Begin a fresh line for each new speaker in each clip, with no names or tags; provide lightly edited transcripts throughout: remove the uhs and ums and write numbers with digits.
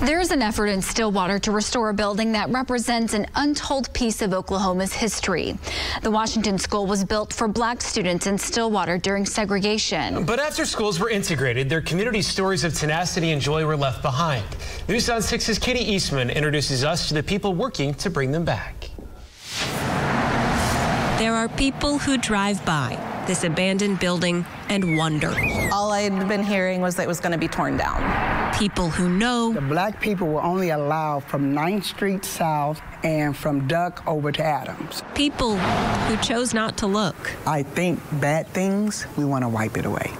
There's an effort in Stillwater to restore a building that represents an untold piece of Oklahoma's history. The Washington School was built for black students in Stillwater during segregation.
But after schools were integrated, their community stories of tenacity and joy were left behind. News on 6's Katie Eastman introduces us to the people working to bring them back.
There are people who drive by this abandoned building and wonder.
All I'd been hearing was that it was going to be torn down.
People who know
the black people were only allowed from 9th Street South and from Duck over to Adams.
People who chose not to look.
I think bad things, we want to wipe it away.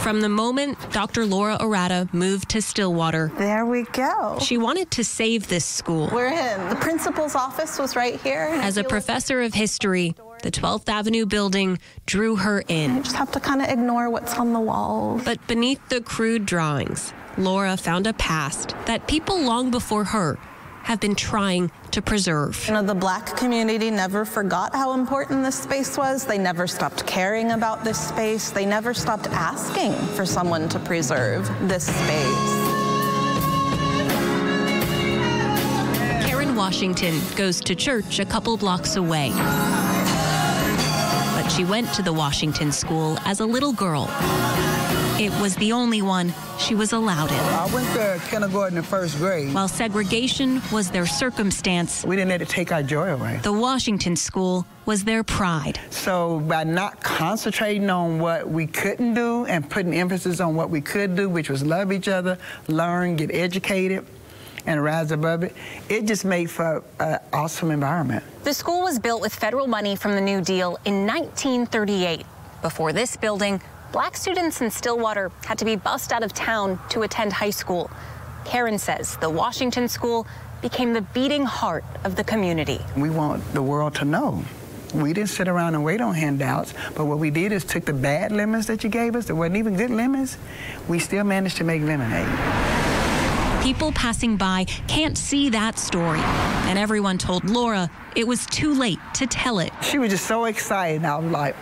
From the moment Dr. Laura Arata moved to Stillwater,
There we go.
she wanted to save this school.
We're in. The principal's office was right here.
As a professor of history, the 12th Avenue building drew her in.
You just have to kind of ignore what's on the walls.
But beneath the crude drawings, Laura found a past that people long before her have been trying to preserve.
You know, the black community never forgot how important this space was. They never stopped caring about this space. They never stopped asking for someone to preserve this space.
Karen Washington goes to church a couple blocks away. But she went to the Washington School as a little girl. It was the only one she was allowed in.
I went to kindergarten in 1st grade.
While segregation was their circumstance,
We didn't let it take our joy away.
the Washington School was their pride.
So by not concentrating on what we couldn't do and putting emphasis on what we could do, which was love each other, learn, get educated, and rise above it, it just made for an awesome environment.
The school was built with federal money from the New Deal in 1938. Before this building, black students in Stillwater had to be bussed out of town to attend high school. Karen says the Washington School became the beating heart of the community.
We want the world to know. We didn't sit around and wait on handouts, but what we did is took the bad lemons that you gave us, that wasn't even good lemons, we still managed to make lemonade.
People passing by can't see that story, and everyone told Laura it was too late to tell it.
She was just so excited. I was like,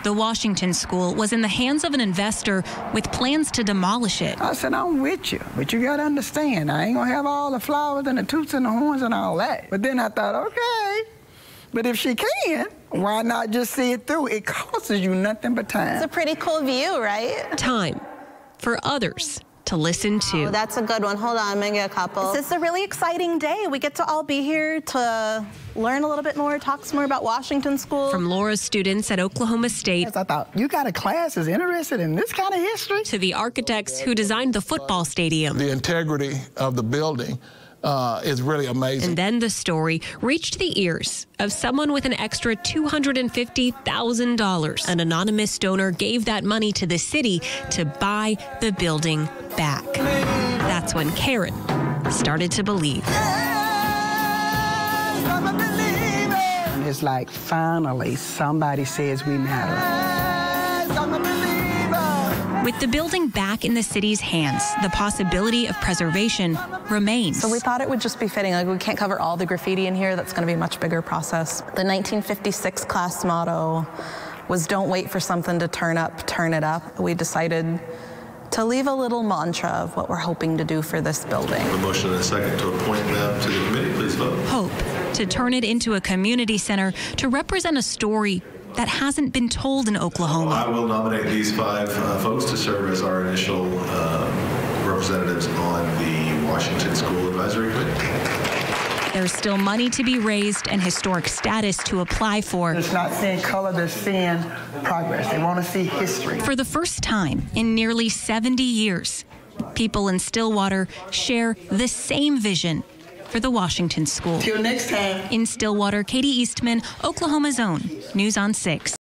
The Washington School was in the hands of an investor with plans to demolish it.
I said, I'm with you, but you gotta understand, I ain't gonna have all the flowers and the toots and the horns and all that. But then I thought, okay, but if she can, why not just see it through? It costs you nothing but time.
It's a pretty cool view, right?
Time for others to listen to.
Oh, that's a good one. Hold on, I'm gonna get a couple. This is a really exciting day. We get to all be here to learn a little bit more, talk some more about Washington School.
From Laura's students at Oklahoma State
I thought, you got a class that's interested in this kind of history?
to the architects who designed the football stadium.
The integrity of the building is really amazing.
And then the story reached the ears of someone with an extra $250,000. An anonymous donor gave that money to the city to buy the building back. That's when Karen started to believe.
And it's like, finally, somebody says we matter.
With the building back in the city's hands, the possibility of preservation remains.
So we thought it would just be fitting. Like, we can't cover all the graffiti in here. That's going to be a much bigger process. The 1956 class motto was "Don't wait for something to turn up, turn it up." We decided to leave a little mantra of what we're hoping to do for this building.
A motion and a second to appoint them to the committee. Please vote.
Hope to turn it into a community center to represent a story that hasn't been told in Oklahoma.
I will nominate these 5 folks to serve as our initial representatives on the Washington School Advisory Committee.
There's still money to be raised and historic status to apply for.
It's not seeing color, they're seeing progress. They want to see history.
For the first time in nearly 70 years, people in Stillwater share the same vision for the Washington School.
Till next time.
In Stillwater, Katie Eastman, Oklahoma's own News on 6.